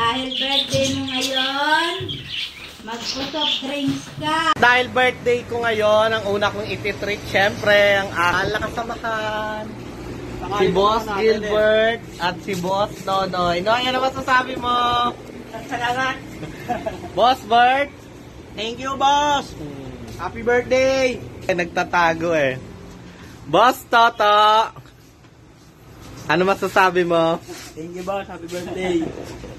Dahil birthday mo ngayon, mag-soft drinks ka. Dahil birthday ko ngayon, ang una kong ititreat, syempre, ang aking kasamahan. Si Boss Gilbert at si Boss Nonoy. Noy, ano masasabi mo? Salamat. Boss Bert, thank you, boss. Happy birthday. Nagtatago eh. Boss Toto, ano masasabi mo? Thank you, boss. Happy birthday.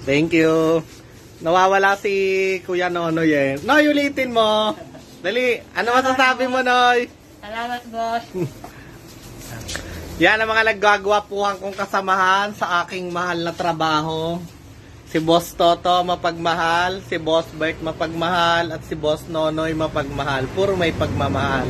Thank you. Nawawala si Kuya Nonoy eh. Noy, ulitin mo. Dali, ano masasabi mo, Noy? Salamat, boss. Yan ang mga naggagawapuhan kong kasamahan sa aking mahal na trabaho. Si Boss Toto mapagmahal, si Boss Bert mapagmahal, at si Boss Nonoy mapagmahal. Puro may pagmamahal.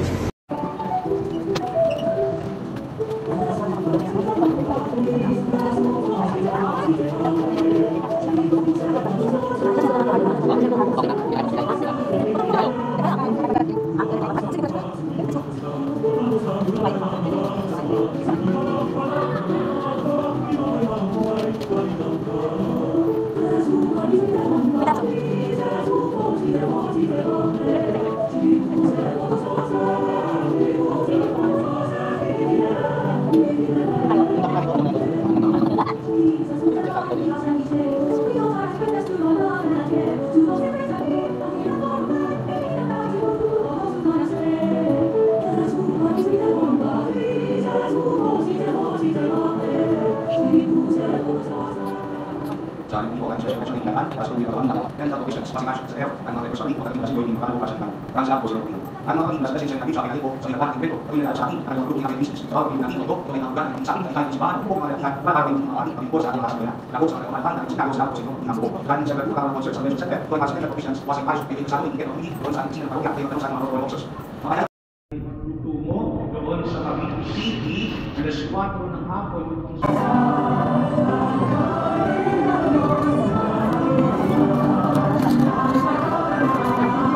Doon sa Cavite City, alas 4 ng hapon.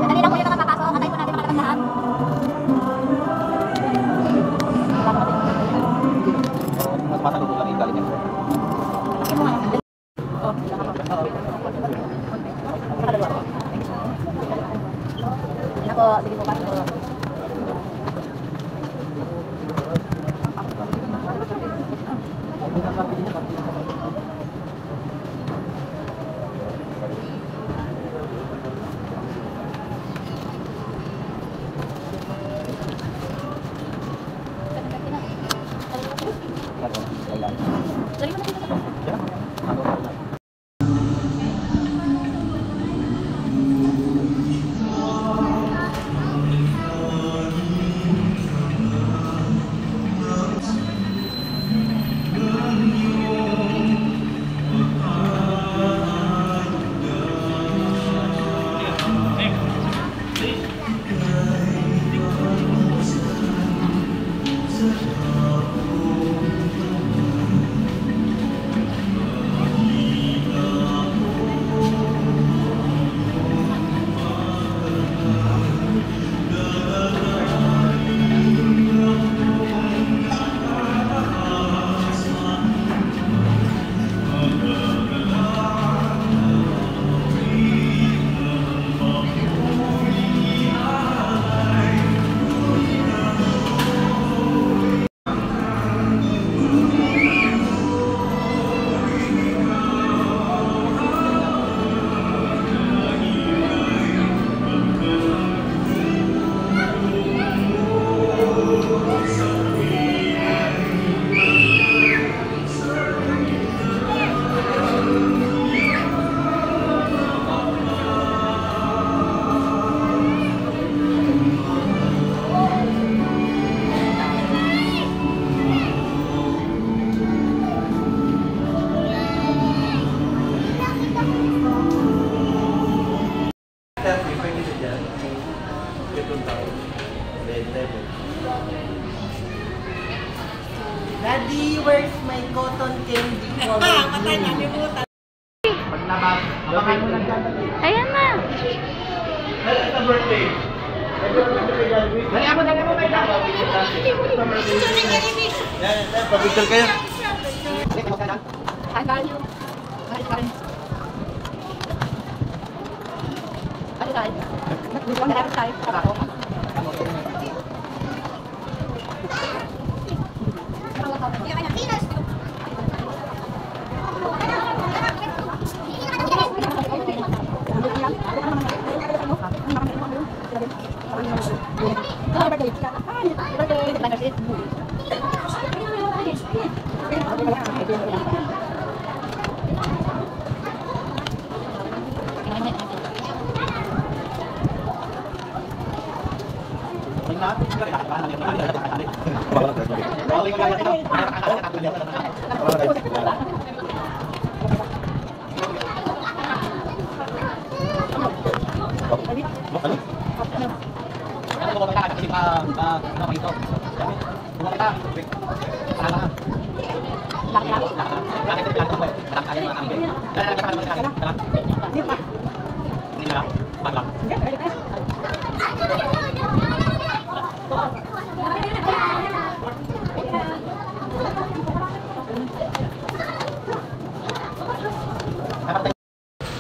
Dali lang po yung mga papasok. Antay po natin mga lahat. Masalubong lang yung galing yan. Ako, sige po, pasok po. Daddy, where's my cotton candy? Patay na, limutan. Pag nabakain mo lang dyan. Ayan na. Ito birthday. Dali mo may dami. Yan, pabigtal kayo. Ay,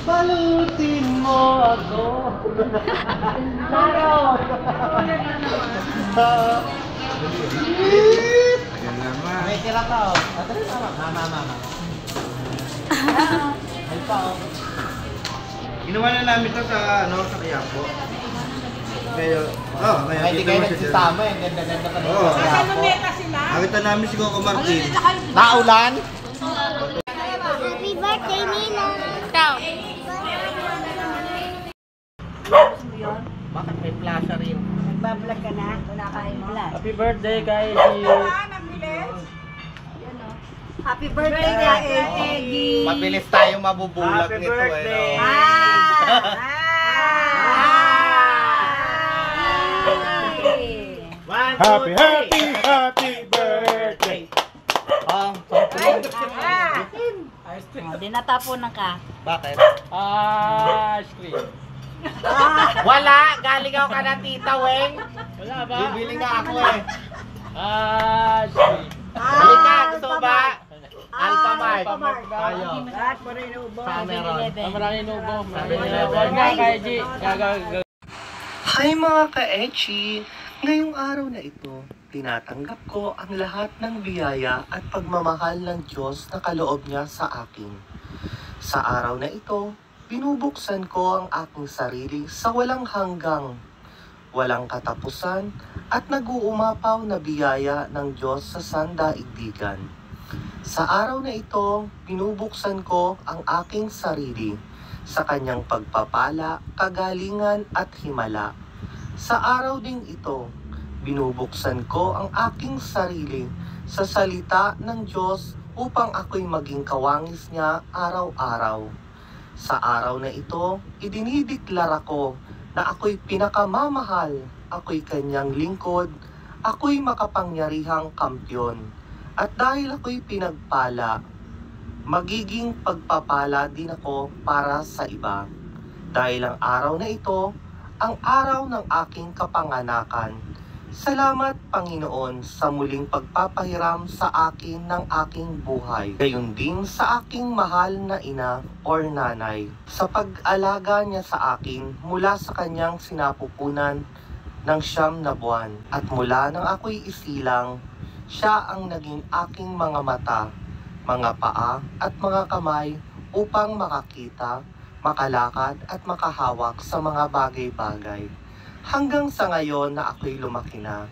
Balutin mo ako. Laro. May tira ka oh. Mama. Ay pa oh. Ginawa na namin ito sa sa Quiapo. Ngayon, May di kayo nagsisama eh. Ganda-ganda pa dito sa Quiapo. Nakita namin si Coco Martin. Naulan? Happy birthday, Nina! Ikaw. Bakit may flasher rin? Nagbablog ka na? Wala ka yung vlog. Happy birthday kay G. Happy birthday ka, Eddie! Mabilis tayong mabubulag Happy nito birthday. Happy birthday! Dinatapunan ka. Bakit? Ice cream. Wala! Galing ako ka na Tita Weng. Wala ba? Bibili nga ako eh. Ice cream. Halika, gusto mo ba? Alphamart. Tayo. Lahat mo rin ubo. Saan meron? Maraming nubo. Sabi Nga kay G. Hi mga ka-Echi! Ngayong araw na ito, tinatanggap ko ang lahat ng biyaya at pagmamahal ng Diyos na kaloob niya sa akin. Sa araw na ito, binubuksan ko ang aking sarili sa walang hanggang, walang katapusan at nag-uumapaw na biyaya ng Diyos sa sandaigdigan. Sa araw na ito, binubuksan ko ang aking sarili sa kanyang pagpapala, kagalingan at himala. Sa araw ding ito, binubuksan ko ang aking sarili sa salita ng Diyos upang ako'y maging kawangis niya araw-araw. Sa araw na ito, idinideklara ko na ako'y pinakamamahal, ako'y kanyang lingkod, ako'y makapangyarihang kampyon. At dahil ako'y pinagpala, magiging pagpapala din ako para sa iba. Dahil ang araw na ito, ang araw ng aking kapanganakan. Salamat Panginoon sa muling pagpapahiram sa akin ng aking buhay. Gayon din sa aking mahal na ina or nanay. Sa pag-alaga niya sa akin mula sa kanyang sinapupunan ng 9 na buwan. At mula nang ako'y isilang, siya ang naging aking mga mata, mga paa at mga kamay upang makakita, makalakad at makahawak sa mga bagay-bagay. Hanggang sa ngayon na ako'y lumaki na,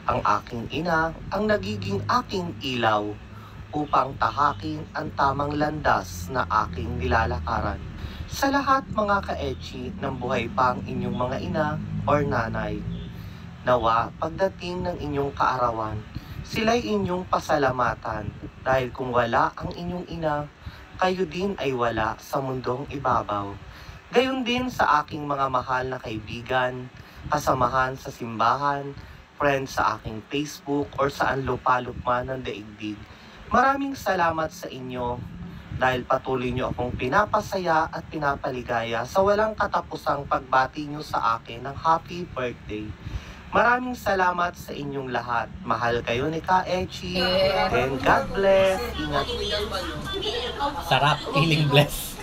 ang aking ina ang nagiging aking ilaw upang tahakin ang tamang landas na aking nilalakaran. Sa lahat mga ka-Echi ng buhay pa ang inyong mga ina or nanay, nawa pagdating ng inyong kaarawan, sila'y inyong pasalamatan dahil kung wala ang inyong ina, kayo din ay wala sa mundong ibabaw. Gayon din sa aking mga mahal na kaibigan, kasamahan sa simbahan, friends sa aking Facebook or saan lupalop man ng daigdig. Maraming salamat sa inyo dahil patuloy nyo akong pinapasaya at pinapaligaya sa walang katapusang pagbati nyo sa akin ng happy birthday. Maraming salamat sa inyong lahat. Mahal kayo ni Ka-Echi. And God bless. Ingat. Sarap. Feeling blessed.